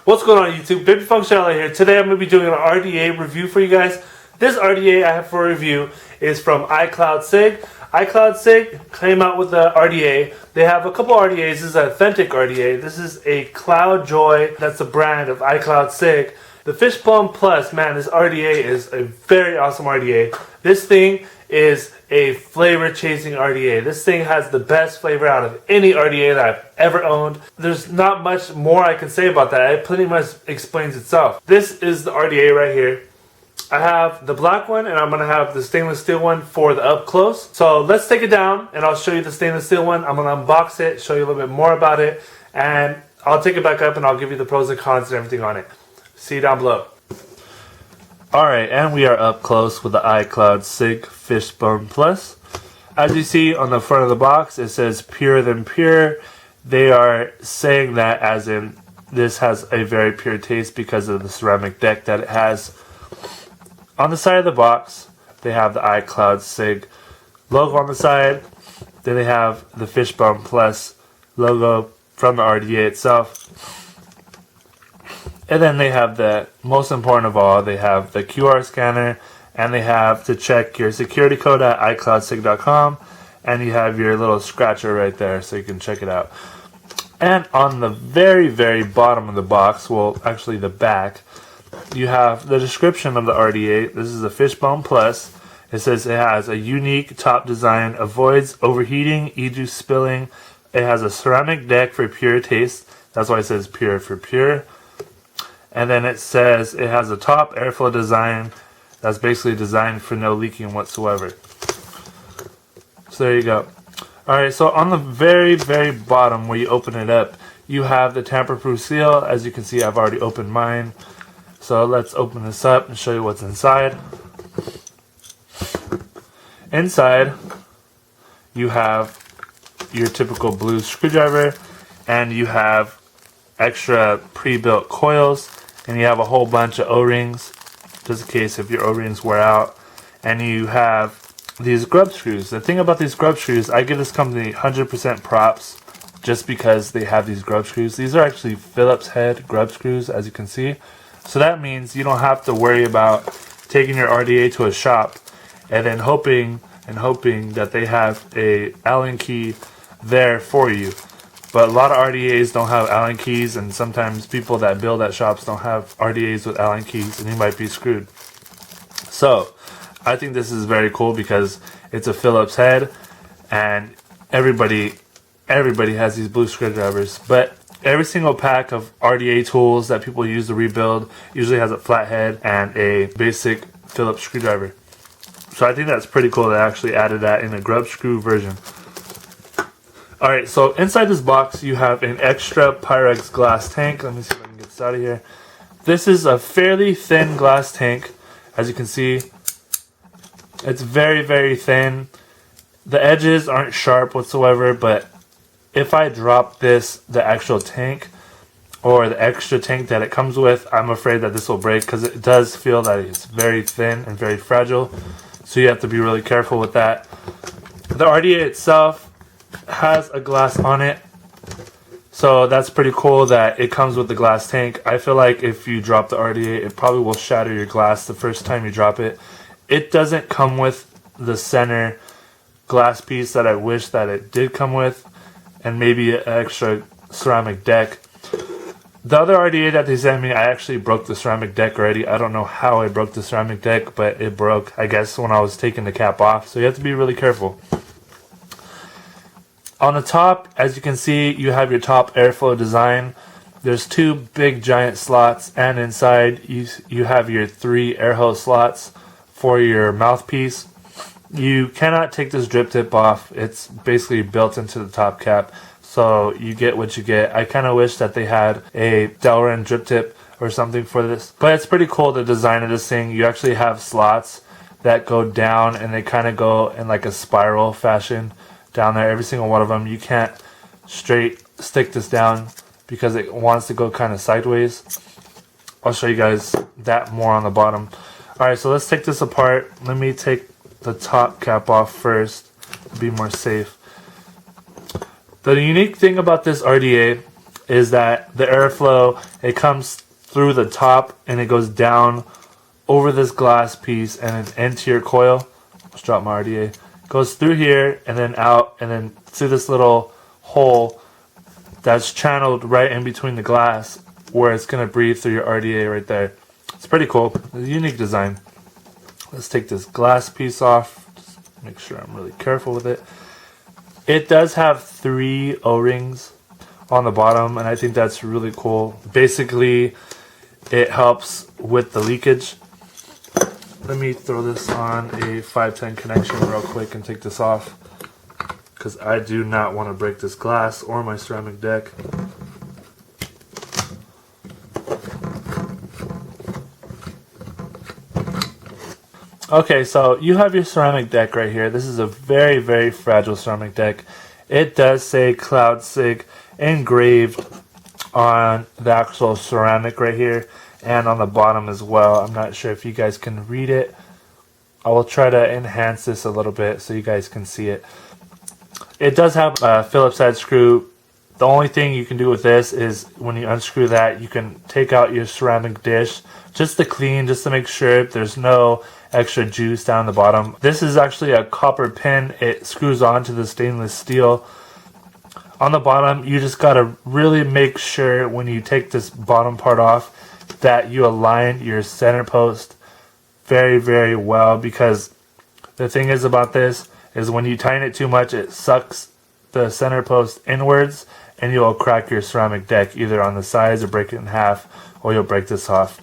What's going on YouTube? Baby Functionality here. Today I'm going to be doing an RDA review for you guys. This RDA I have for review is from iCloud Cig. iCloud Cig came out with the RDA. They have a couple RDAs. This is an authentic RDA. This is a Cloud Joy. That's the brand of iCloud Cig. The Fishbone Plus, man, this RDA is a very awesome RDA. This thing is a flavor chasing RDA. This thing has the best flavor out of any RDA that I've ever owned. There's not much more I can say about that. It pretty much explains itself. This is the RDA right here. I have the black one and I'm going to have the stainless steel one for the up close. So let's take it down and I'll show you the stainless steel one. I'm going to unbox it, show you a little bit more about it, and I'll take it back up and I'll give you the pros and cons and everything on it. See you down below. Alright, and we are up close with the iCloud Cig Fishbone Plus. As you see on the front of the box, it says purer than pure. They are saying that as in this has a very pure taste because of the ceramic deck that it has. On the side of the box, they have the iCloud Cig logo on the side. Then they have the Fishbone Plus logo from the RDA itself. And then they have the most important of all, they have the QR scanner, and they have to check your security code at iCloudCig.com, and you have your little scratcher right there so you can check it out. And on the very, very bottom of the box, well, actually the back, you have the description of the RDA. This is a Fishbone Plus. It says it has a unique top design, avoids overheating, e-juice spilling. It has a ceramic deck for pure taste. That's why it says pure for pure. And then it says it has a top airflow design that's basically designed for no leaking whatsoever. So there you go. Alright, so on the very, very bottom where you open it up, you have the tamper-proof seal. As you can see, I've already opened mine. So let's open this up and show you what's inside. Inside, you have your typical blue screwdriver, and you have extra pre-built coils, and you have a whole bunch of O-rings just in case if your O-rings wear out, and you have these grub screws. The thing about these grub screws, I give this company 100% props just because they have these grub screws. These are actually Phillips head grub screws, as you can see, so that means you don't have to worry about taking your RDA to a shop and then hoping that they have a Allen key there for you. But a lot of RDAs don't have Allen keys, and sometimes people that build at shops don't have RDAs with Allen keys, and you might be screwed. So, I think this is very cool because it's a Phillips head, and everybody has these blue screwdrivers. But every single pack of RDA tools that people use to rebuild usually has a flat head and a basic Phillips screwdriver. So I think that's pretty cool. They actually added that in a grub screw version. Alright, so inside this box you have an extra Pyrex glass tank. Let me see if I can get this out of here. This is a fairly thin glass tank. As you can see, it's very, very thin. The edges aren't sharp whatsoever, but if I drop the actual tank, or the extra tank that it comes with, I'm afraid that this will break because it does feel that it's very thin and very fragile. So you have to be really careful with that. The RDA itself has a glass on it, so that's pretty cool that it comes with the glass tank. I feel like if you drop the RDA, it probably will shatter your glass the first time you drop it. It doesn't come with the center glass piece that I wish that it did come with, and maybe an extra ceramic deck. The other RDA that they sent me, I actually broke the ceramic deck already. I don't know how I broke the ceramic deck, but it broke, I guess, when I was taking the cap off. So you have to be really careful. On the top, as you can see, you have your top airflow design. There's two big giant slots, and inside you have your 3 air hose slots for your mouthpiece. You cannot take this drip tip off. It's basically built into the top cap, so you get what you get. I kind of wish that they had a Delrin drip tip or something for this, but it's pretty cool, the design of this thing. You actually have slots that go down, and they kind of go in like a spiral fashion down there, every single one of them. You can't straight stick this down because it wants to go kind of sideways. I'll show you guys that more on the bottom. Alright, so let's take this apart. Let me take the top cap off first to be more safe. The unique thing about this RDA is that the airflow, it comes through the top and it goes down over this glass piece and then into your coil. Let's drop my RDA. Goes through here and then out and then through this little hole that's channeled right in between the glass where it's going to breathe through your RDA right there. It's pretty cool. It's a unique design. Let's take this glass piece off. Just make sure I'm really careful with it. It does have 3 O-rings on the bottom, and I think that's really cool. Basically, it helps with the leakage. Let me throw this on a 510 connection real quick and take this off, because I do not want to break this glass or my ceramic deck. Okay, so you have your ceramic deck right here. This is a very, very fragile ceramic deck. It does say iCloud Cig engraved on the actual ceramic right here and on the bottom as well. I'm not sure if you guys can read it. I will try to enhance this a little bit so you guys can see it. It does have a Phillips head screw. The only thing you can do with this is when you unscrew that, you can take out your ceramic dish just to clean, just to make sure there's no extra juice down the bottom. This is actually a copper pin. It screws onto the stainless steel. On the bottom, you just gotta really make sure when you take this bottom part off that you align your center post very, very well, because the thing is about this is when you tighten it too much, it sucks the center post inwards and you'll crack your ceramic deck either on the sides or break it in half, or you'll break this off.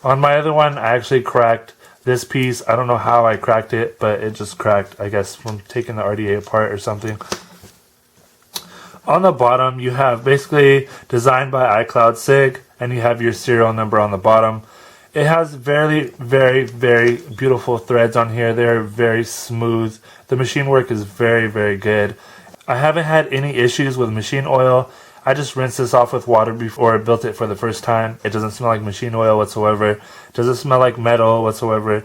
On my other one, I actually cracked this piece. I don't know how I cracked it, but it just cracked, I guess, from taking the RDA apart or something. On the bottom, you have basically designed by iCloud Cig, and you have your serial number on the bottom. It has very, very, very beautiful threads on here. They're very smooth. The machine work is very, very good. I haven't had any issues with machine oil. I just rinsed this off with water before I built it for the first time. It doesn't smell like machine oil whatsoever. It doesn't smell like metal whatsoever.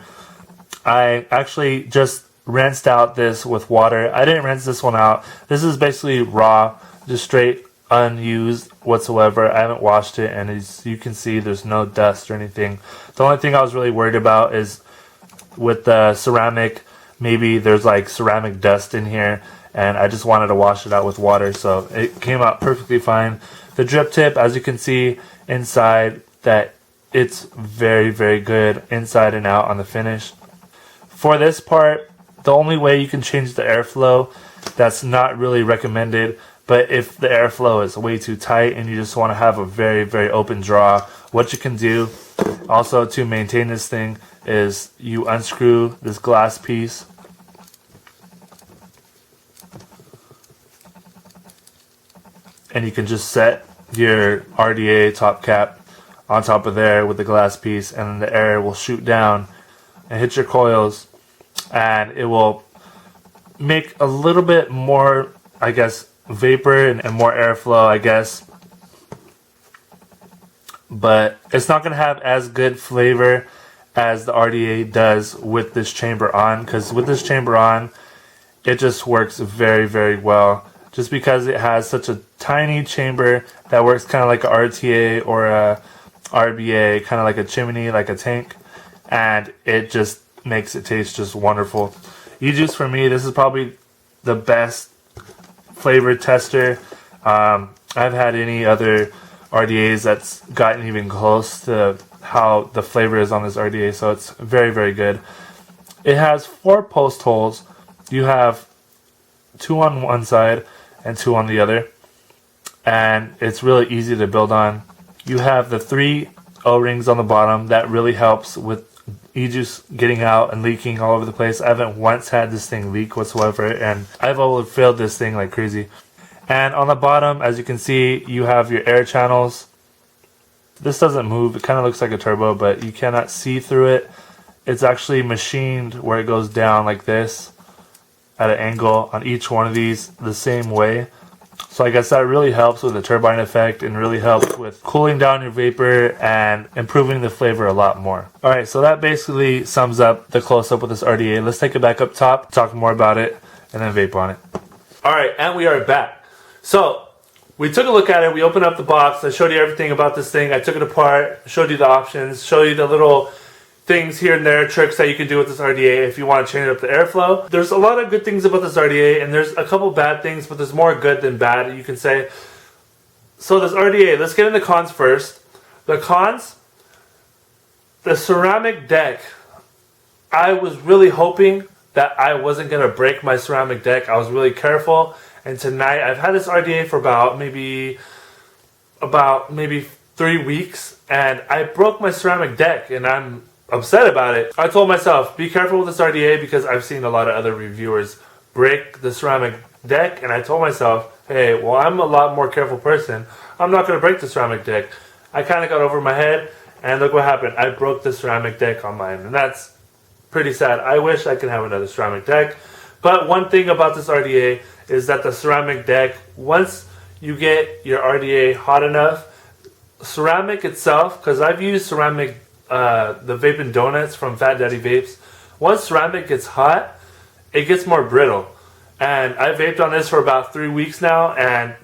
I actually just rinsed out this with water. I didn't rinse this one out. This is basically raw, just straight unused whatsoever. I haven't washed it, and as you can see, there's no dust or anything. The only thing I was really worried about is with the ceramic, maybe there's like ceramic dust in here, and I just wanted to wash it out with water, so it came out perfectly fine. The drip tip, as you can see inside, that it's very, very good inside and out on the finish. For this part, the only way you can change the airflow, that's not really recommended, but if the airflow is way too tight and you just want to have a very, very open draw, what you can do also to maintain this thing is you unscrew this glass piece, and you can just set your RDA top cap on top of there with the glass piece, and then the air will shoot down and hit your coils, and it will make a little bit more, I guess, vapor and more airflow, I guess. But it's not going to have as good flavor as the RDA does with this chamber on, because with this chamber on, it just works very, very well. Just because it has such a tiny chamber that works kind of like a RTA or a RBA, kind of like a chimney, like a tank, and it just makes it taste just wonderful. E-Juice, for me, this is probably the best flavor tester. I've had any other RDAs that's gotten even close to how the flavor is on this RDA, so it's very, very good. It has 4 post holes. You have 2 on one side and 2 on the other, and it's really easy to build on. You have the 3 O-rings on the bottom. That really helps with E-Juice getting out and leaking all over the place. I haven't once had this thing leak whatsoever, and I've always filled this thing like crazy. And on the bottom, as you can see, you have your air channels. This doesn't move. It kind of looks like a turbo, but you cannot see through it. It's actually machined where it goes down like this at an angle on each one of these the same way. So I guess that really helps with the turbine effect and really helps with cooling down your vapor and improving the flavor a lot more. Alright, so that basically sums up the close-up with this RDA. Let's take it back up top, talk more about it, and then vape on it. Alright, and we are back. So, we took a look at it. We opened up the box. I showed you everything about this thing. I took it apart, showed you the options, showed you the little things here and there, tricks that you can do with this RDA if you want to change up the airflow. There's a lot of good things about this RDA, and there's a couple bad things, but there's more good than bad, you can say. So this RDA, let's get into cons first. The cons, the ceramic deck. I was really hoping that I wasn't going to break my ceramic deck. I was really careful. And tonight, I've had this RDA for about maybe 3 weeks. And I broke my ceramic deck. And I'm upset about it. I told myself, be careful with this RDA because I've seen a lot of other reviewers break the ceramic deck. And I told myself, hey, well, I'm a lot more careful person. I'm not going to break the ceramic deck. I kind of got over my head. And look what happened. I broke the ceramic deck on mine. And that's pretty sad. I wish I could have another ceramic deck. But one thing about this RDA is that the ceramic deck, once you get your RDA hot enough, ceramic itself, because I've used ceramic, the Vaping Donuts from Fat Daddy Vapes, once ceramic gets hot, it gets more brittle. And I vaped on this for about 3 weeks now, and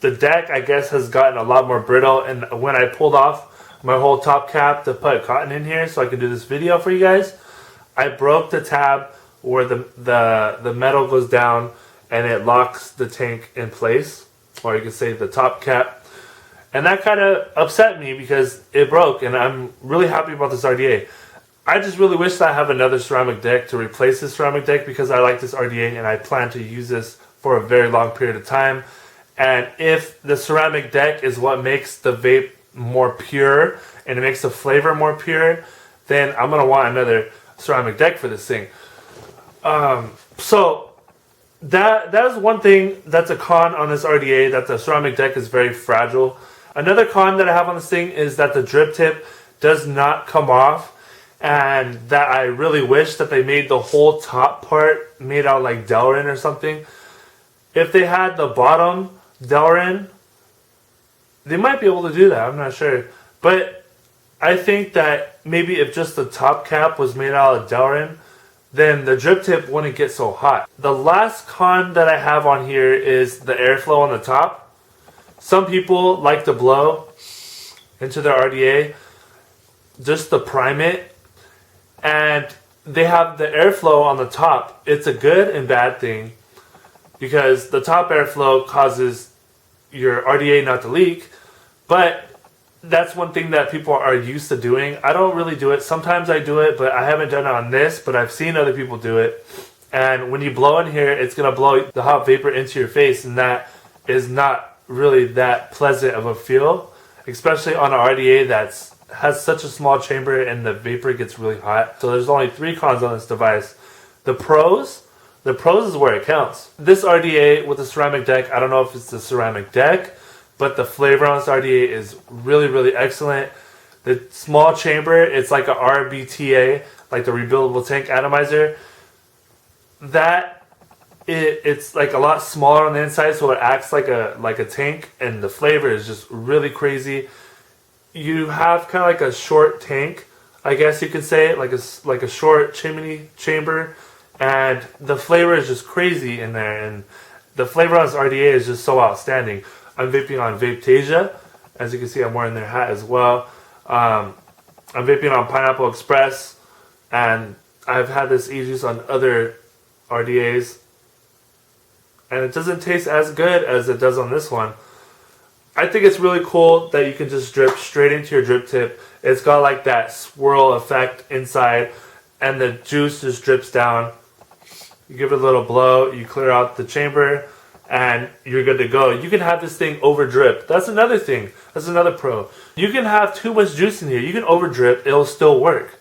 the deck, I guess, has gotten a lot more brittle. And when I pulled off my whole top cap to put cotton in here so I could do this video for you guys, I broke the tab where the metal goes down and it locks the tank in place, or you can say the top cap. And that kind of upset me because it broke, and I'm really happy about this RDA. I just really wish that I have another ceramic deck to replace this ceramic deck because I like this RDA and I plan to use this for a very long period of time. And if the ceramic deck is what makes the vape more pure and it makes the flavor more pure, then I'm going to want another ceramic deck for this thing. So that is one thing that's a con on this RDA, that the ceramic deck is very fragile. Another con that I have on this thing is that the drip tip does not come off, and that I really wish that they made the whole top part made out like Delrin or something. If they had the bottom Delrin, they might be able to do that, I'm not sure. But I think that maybe if just the top cap was made out of Delrin, then the drip tip wouldn't get so hot. The last con that I have on here is the airflow on the top. Some people like to blow into their RDA just to prime it, and they have the airflow on the top. It's a good and bad thing because the top airflow causes your RDA not to leak, but that's one thing that people are used to doing. I don't really do it. Sometimes I do it, but I haven't done it on this, but I've seen other people do it. And when you blow in here, it's going to blow the hot vapor into your face, and that is not really that pleasant of a feel, especially on an RDA that has such a small chamber and the vapor gets really hot. So there's only 3 cons on this device. The pros is where it counts. This RDA with the ceramic deck, I don't know if it's the ceramic deck, but the flavor on this RDA is really, really excellent. The small chamber, it's like a RBTA, like the rebuildable tank atomizer. It's like a lot smaller on the inside, so it acts like a tank, and the flavor is just really crazy. You have kind of like a short tank, I guess you could say, like a short chimney chamber, and the flavor is just crazy in there, and the flavor on this RDA is just so outstanding. I'm vaping on Vapetasia. As you can see, I'm wearing their hat as well. I'm vaping on Pineapple Express, and I've had this e-juice on other RDAs, and it doesn't taste as good as it does on this one. I think it's really cool that you can just drip straight into your drip tip. It's got like that swirl effect inside, and the juice just drips down. You give it a little blow, you clear out the chamber, and you're good to go. You can have this thing over drip. That's another thing. That's another pro. You can have too much juice in here. You can over drip. It'll still work.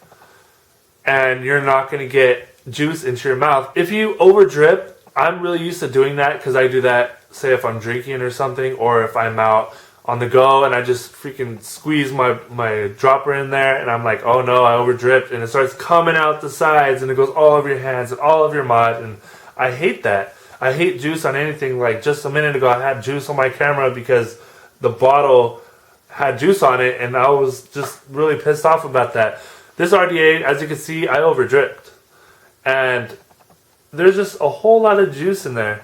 And you're not going to get juice into your mouth. If you over drip, I'm really used to doing that because I do that, say if I'm drinking or something, or if I'm out on the go and I just freaking squeeze my dropper in there and I'm like, oh no, I over dripped, and it starts coming out the sides and it goes all over your hands and all over your mod, and I hate that. I hate juice on anything. Like just a minute ago, I had juice on my camera because the bottle had juice on it, and I was just really pissed off about that. This RDA, as you can see, I over dripped, and there's just a whole lot of juice in there.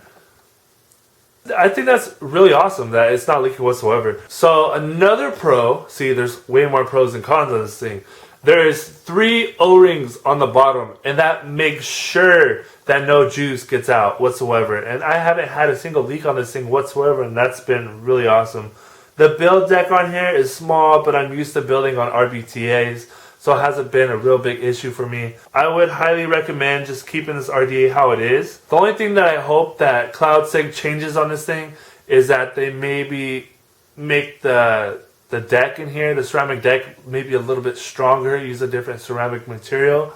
I think that's really awesome that it's not leaking whatsoever. So another pro, see there's way more pros than cons on this thing. There is 3 O-rings on the bottom, and that makes sure that no juice gets out whatsoever. And I haven't had a single leak on this thing whatsoever, and that's been really awesome. The build deck on here is small, but I'm used to building on RBTAs, so it hasn't been a real big issue for me. I would highly recommend just keeping this RDA how it is. The only thing that I hope that iCloud Cig changes on this thing is that they maybe make the deck in here, the ceramic deck, maybe a little bit stronger, use a different ceramic material.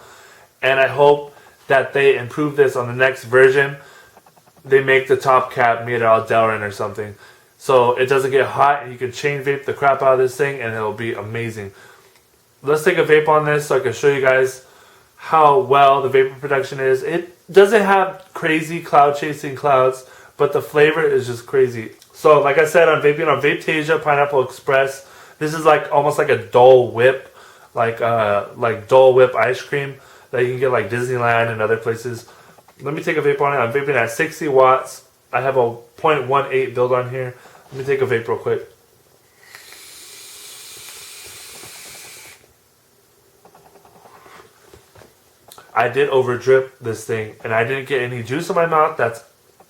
And I hope that they improve this on the next version. They make the top cap made out of Delrin or something, so it doesn't get hot and you can chain vape the crap out of this thing and it'll be amazing. Let's take a vape on this so I can show you guys how well the vapor production is. It doesn't have crazy cloud chasing clouds, but the flavor is just crazy. So like I said, I'm vaping on Vapetasia Pineapple Express. This is like almost like a Dole Whip, like Dole Whip ice cream that you can get like Disneyland and other places. Let me take a vape on it. I'm vaping at 60 watts. I have a 0.18 build on here. Let me take a vape real quick. I did over drip this thing and I didn't get any juice in my mouth. That's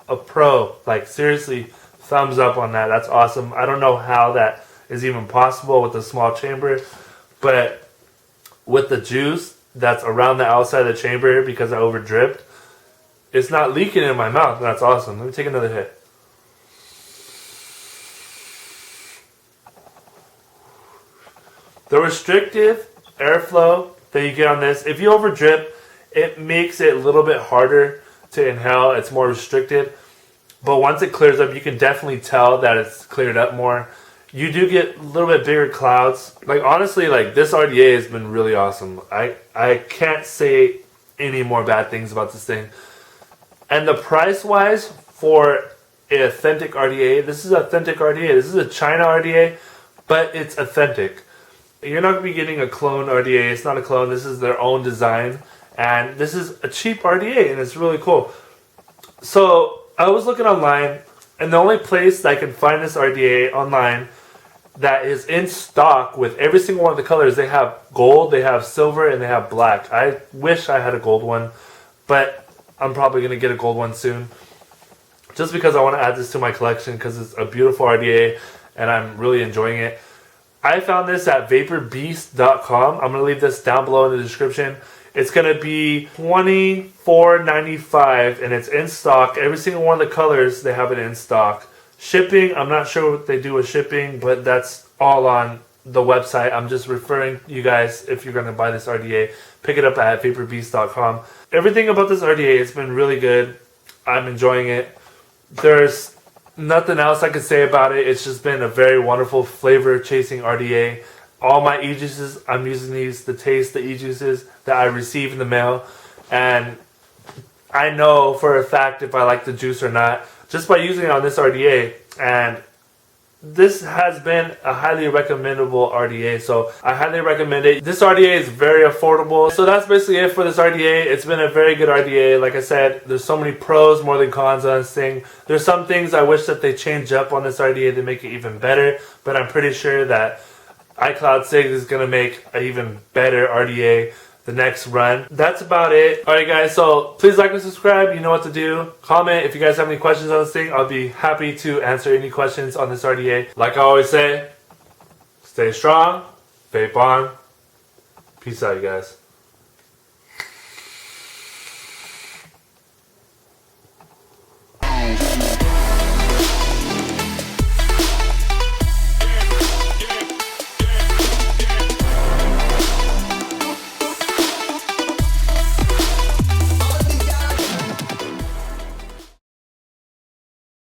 a pro. Like seriously, thumbs up on that. That's awesome. I don't know how that is even possible with a small chamber, but with the juice that's around the outside of the chamber because I over dripped, it's not leaking in my mouth. That's awesome. Let me take another hit. The restrictive airflow that you get on this, if you over drip, it makes it a little bit harder to inhale. It's more restricted. But once it clears up, you can definitely tell that it's cleared up more. You do get a little bit bigger clouds. Like honestly, like this RDA has been really awesome. I can't say any more bad things about this thing. And the price wise for an authentic RDA, this is authentic RDA. This is a China RDA, but it's authentic. You're not going to be getting a clone RDA. It's not a clone. This is their own design. And this is a cheap RDA, and it's really cool. So I was looking online, and the only place that I can find this RDA online that is in stock with every single one of the colors, they have gold, they have silver, and they have black. I wish I had a gold one, but I'm probably going to get a gold one soon. Just because I want to add this to my collection because it's a beautiful RDA, and I'm really enjoying it. I found this at vaporbeast.com. I'm going to leave this down below in the description. It's going to be $24.95 and it's in stock. Every single one of the colors, they have it in stock. Shipping, I'm not sure what they do with shipping, but that's all on the website. I'm just referring you guys, if you're going to buy this RDA, pick it up at vaporbeast.com. Everything about this RDA, it's been really good. I'm enjoying it. There's nothing else I could say about it. It's just been a very wonderful flavor chasing RDA. All my e-juices, I'm using these to taste the e-juices that I receive in the mail. And I know for a fact if I like the juice or not, just by using it on this RDA. And this has been a highly recommendable RDA, so I highly recommend it. This RDA is very affordable. So that's basically it for this RDA. It's been a very good RDA. Like I said, there's so many pros more than cons on this thing. There's some things I wish that they change up on this RDA to make it even better, but I'm pretty sure that iCloud Cig is going to make an even better RDA the next run. That's about it. Alright guys, so please like and subscribe. You know what to do. Comment if you guys have any questions on this thing. I'll be happy to answer any questions on this RDA. Like I always say, stay strong, vape on. Peace out you guys.